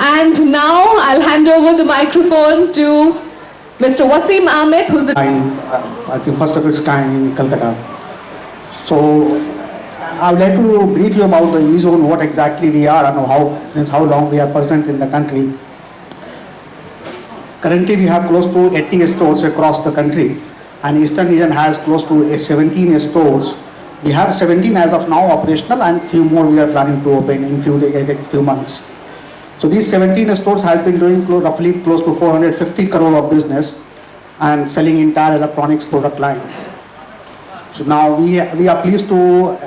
And now I'll hand over the microphone to Mr. Wasim Ahmed, who's the I think first of its kind in Calcutta. So I would like to brief you about the e-zone, what exactly we are and how long we are present in the country. Currently we have close to 80 stores across the country, and Eastern region has close to 17 stores. We have 17 as of now operational, and few more we are planning to open in few months. So these 17 stores have been doing roughly close to 450 crore of business and selling entire electronics product line. So now we are pleased to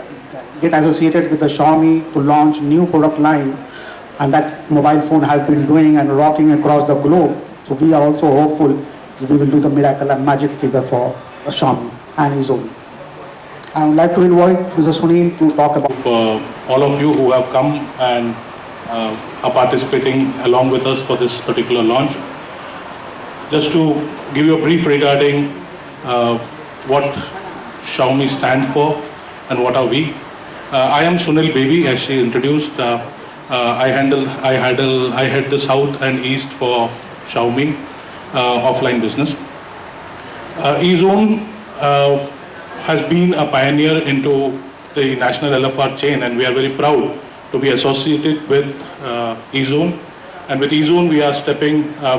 get associated with the Xiaomi to launch new product line, and that mobile phone has been doing and rocking across the globe. So we are also hopeful that we will do the miracle and magic figure for Xiaomi and e-zone. I would like to invite Mr. Sunil to talk about all of you who have come and are participating along with us for this particular launch. Just to give you a brief regarding what Xiaomi stands for and what are we. I am Sunil Baby, as she introduced. I head the south and east for Xiaomi offline business. e-zone has been a pioneer into the national LFR chain, and we are very proud to be associated with e-zone. And with e-zone, we are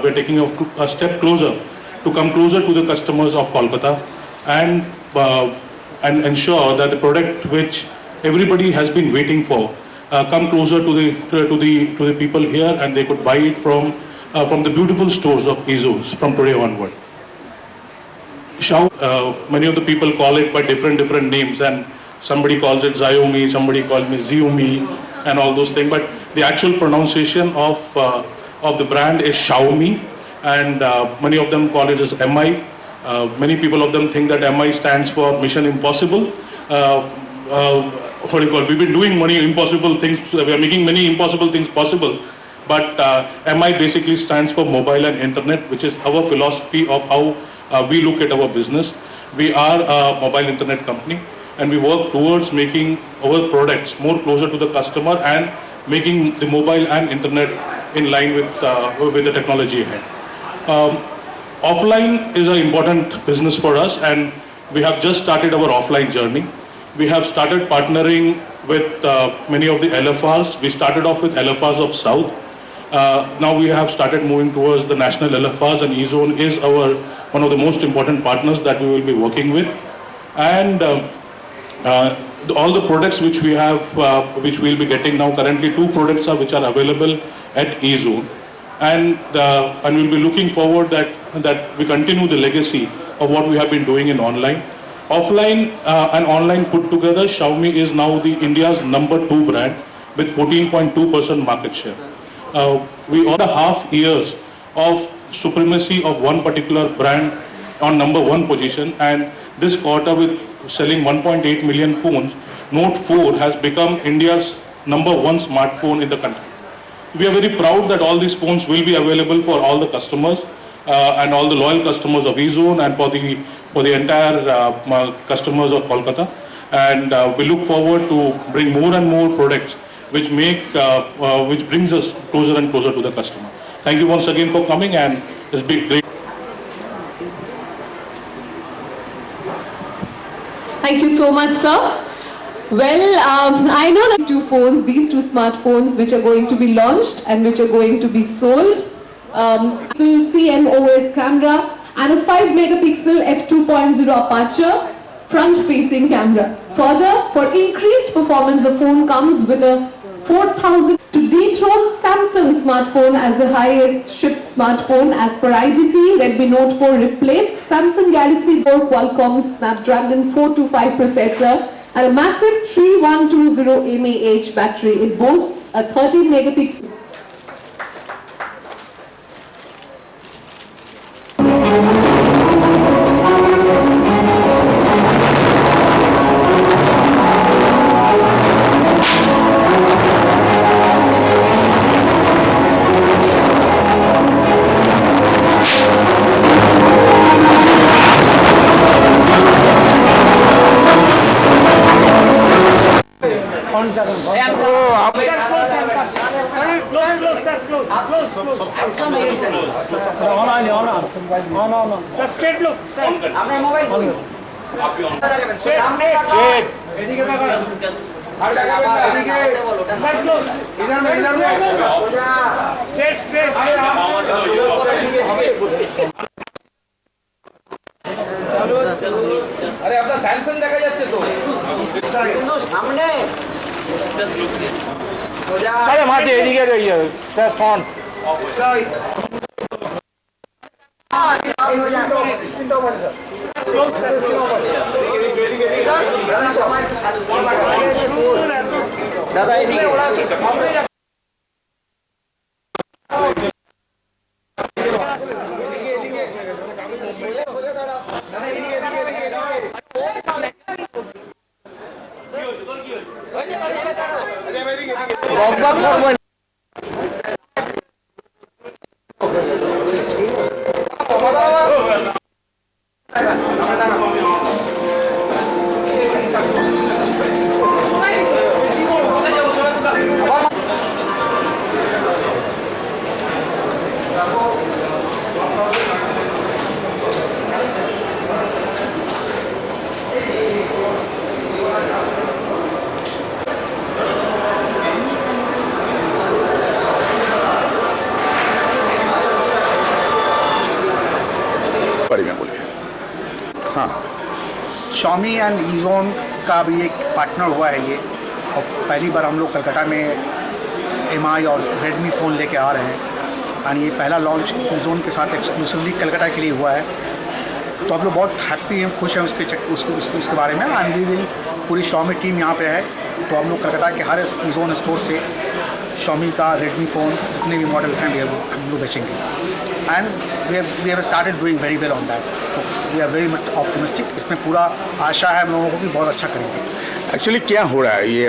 we're taking a step closer to come closer to the customers of Kolkata and ensure that the product which everybody has been waiting for come closer to the people here, and they could buy it from the beautiful stores of e-zones from today onward. Many of the people call it by different names, and somebody calls it Xiaomi, somebody calls me Xiaomi, and all those things. But the actual pronunciation of the brand is Xiaomi, and many of them call it as MI. Many people of them think that MI stands for Mission Impossible. What do you call? We've been doing many impossible things. We are making many impossible things possible. But MI basically stands for Mobile and Internet, which is our philosophy of how we look at our business. We are a mobile internet company, and we work towards making our products more closer to the customer and making the mobile and internet in line with the technology ahead. Offline is an important business for us, and we have just started our offline journey. We have started partnering with many of the LFRs. We started off with LFRs of South. Now we have started moving towards the national LFRs, and e-zone is one of the most important partners that we will be working with. And all the products which we have, which we'll be getting now, currently 2 products which are available at e-zone. And we'll be looking forward that we continue the legacy of what we have been doing in online. Offline and online put together, Xiaomi is now the India's #2 brand with 14.2% market share. We order half years of supremacy of one particular brand on #1 position, and this quarter with selling 1.8 million phones, Note 4 has become India's #1 smartphone in the country. We are very proud that all these phones will be available for all the customers and all the loyal customers of e-zone and for the entire customers of Kolkata. And we look forward to bring more and more products which brings us closer and closer to the customer. Thank you once again for coming, and it's been great. Thank you so much, sir. Well, I know that these two smartphones which are going to be launched and which are going to be sold, CMOS camera and a 5 megapixel f2.0 aperture front-facing camera. Further, for increased performance, the phone comes with a 4,000 to dethrone Samsung smartphone as the highest shipped smartphone. As per IDC, Redmi Note 4 replaced Samsung Galaxy 4 Qualcomm Snapdragon 425 processor and a massive 3120 mAh battery. It boasts a 13 megapixel. আরে আপনার Samsung দেখা যাচ্ছে তো সামনে আরে মাঝে এদিকে রইয়া স্যার ফন্ট দাদা এদিকে बारे में बोलिए। हाँ, Xiaomi एंड ईजोन का भी एक पार्टनर हुआ है ये, और पहली बार हम लोग कलकत्ता में MI और Redmi फ़ोन लेके आ रहे हैं और ये पहला लॉन्च ईजोन के साथ एक्सक्लूसिवली कलकत्ता के लिए हुआ है। तो हम लोग बहुत हैप्पी हैं, खुश हैं उसके बारे में। एंड वी विल पूरी Xiaomi टीम यहाँ पे है, तो हम लोग कलकत्ता के हर ईजोन स्टोर से Xiaomi का Redmi फ़ोन जितने भी मॉडल्स हैं हम लोग बेचेंगे। And we have started doing very well on that, so we are very much optimistic. इसमें पूरा आशा है हम लोगों को कि बहुत अच्छा करेंगे। एक्चुअली क्या हो रहा है ये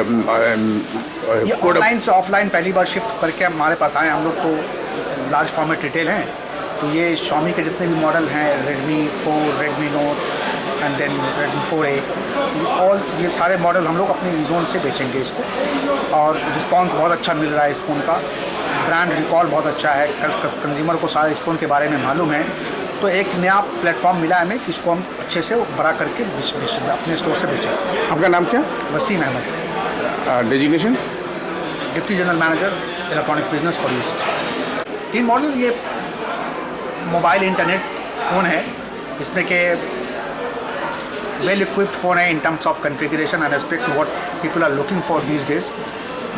ऑनलाइन से ऑफलाइन पहली बार शिफ्ट करके हमारे पास आए। हम लोग तो लार्ज फॉर्मेट रिटेल हैं, तो ये Xiaomi के जितने भी मॉडल हैं, Redmi 4, Redmi Note and then Redmi 4A, all ये सारे मॉडल हम लोग अपने ईजोन से बेचेंगे इसको। और रिस्पांस बहुत अच्छा मिल रहा है इस फ़ोन का, ब्रांड रिकॉल बहुत अच्छा है, कंज्यूमर को सारे इस फ़ोन के बारे में मालूम है। तो एक नया प्लेटफॉर्म मिला है हमें कि इसको हम अच्छे से बड़ा करके अपने स्टोर से बेचें। आपका नाम क्या? Wasim Ahmed, designation? Deputy general manager electronics business for east. 3 model ये मोबाइल इंटरनेट फ़ोन है, इसमें के वेल इक्विप्ड फ़ोन है in terms of configuration and aspects what people are looking for these days,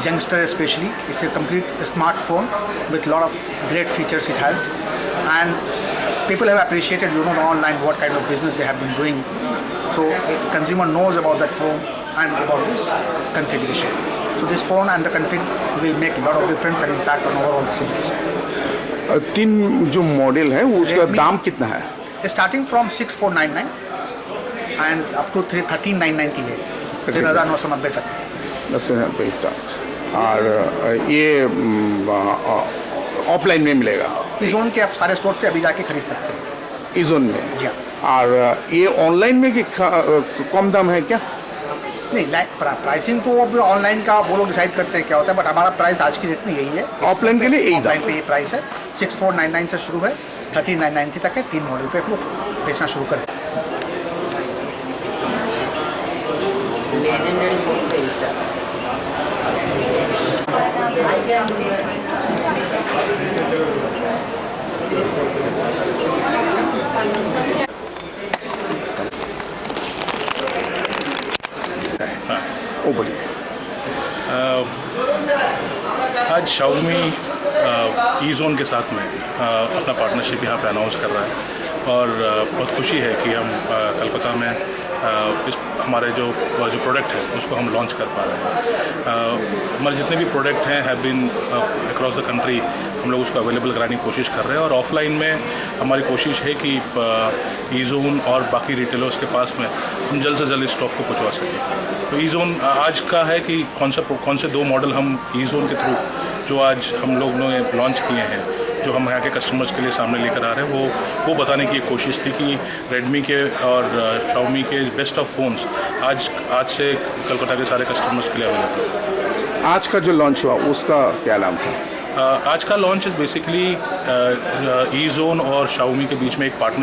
youngster especially. It's a complete smartphone with a lot of great features it has, and people have appreciated, the online what kind of business they have been doing. So consumer knows about that phone and about this configuration. So this phone and the config will make a lot of difference and impact on overall sales. 3 जो model है उसका Redmi- दाम कितना है? Starting from 6499 and up to 1399 की है, 3990 तक। 10,000 रुपये तक। और ये ऑफलाइन में मिलेगा? ईजोन के आप सारे स्टोर से अभी जाके खरीद सकते हैं। ईजोन में? जी हाँ। और ये ऑनलाइन में कि कम दाम है क्या? नहीं, प्राइसिंग तो अब ऑनलाइन का वो लोग डिसाइड करते हैं क्या होता है, बट हमारा प्राइस आज की डेट में यही है। ऑफलाइन के लिए यही ऑफलाइन दाम? पे ये प्राइस है, 6499 से शुरू है, 1399 तक है। 3 मॉडल पे हम लोग बेचना शुरू करें। वो बोलिए। आज Xiaomi ईजोन के साथ में अपना पार्टनरशिप यहाँ पे अनाउंस कर रहा है, और बहुत खुशी है कि हम कलकत्ता में इस हमारे जो प्रोडक्ट है उसको हम लॉन्च कर पा रहे हैं। हमारे जितने भी प्रोडक्ट हैं have been across the country, हम लोग उसको अवेलेबल कराने की कोशिश कर रहे हैं, और ऑफलाइन में हमारी कोशिश है कि ईजोन और बाकी रिटेलर्स के पास में हम जल्द से जल्द स्टॉक को पहुँचवा सकें। तो ईजोन आज का है कि कौन से 2 मॉडल हम ईजोन के थ्रू जो आज हम लोग ने लॉन्च किए हैं जो हम यहाँ के कस्टमर्स के लिए सामने लेकर आ रहे हैं वो बताने की एक कोशिश थी कि रेडमी के और Xiaomi के बेस्ट ऑफ फ़ोन्स आज से कलकत्ता के सारे कस्टमर्स के लिए अवेलेबल है। आज का जो लॉन्च हुआ उसका क्या नाम था? आज का लॉन्च इज़ बेसिकली ई-जोन और Xiaomi के बीच में एक पार्टनरशिप